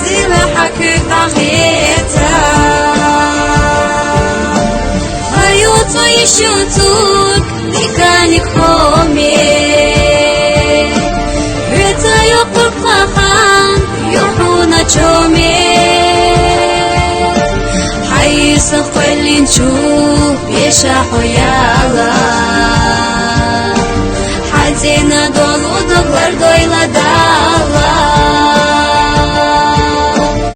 زي ما حكيت عخيتا هيوتو يشوتوك ديكاني خومي ريتا يقف خان يوحونا تشومي حي صفلي نشوف يشاحو يالا حزينا دولو دوغر دويلا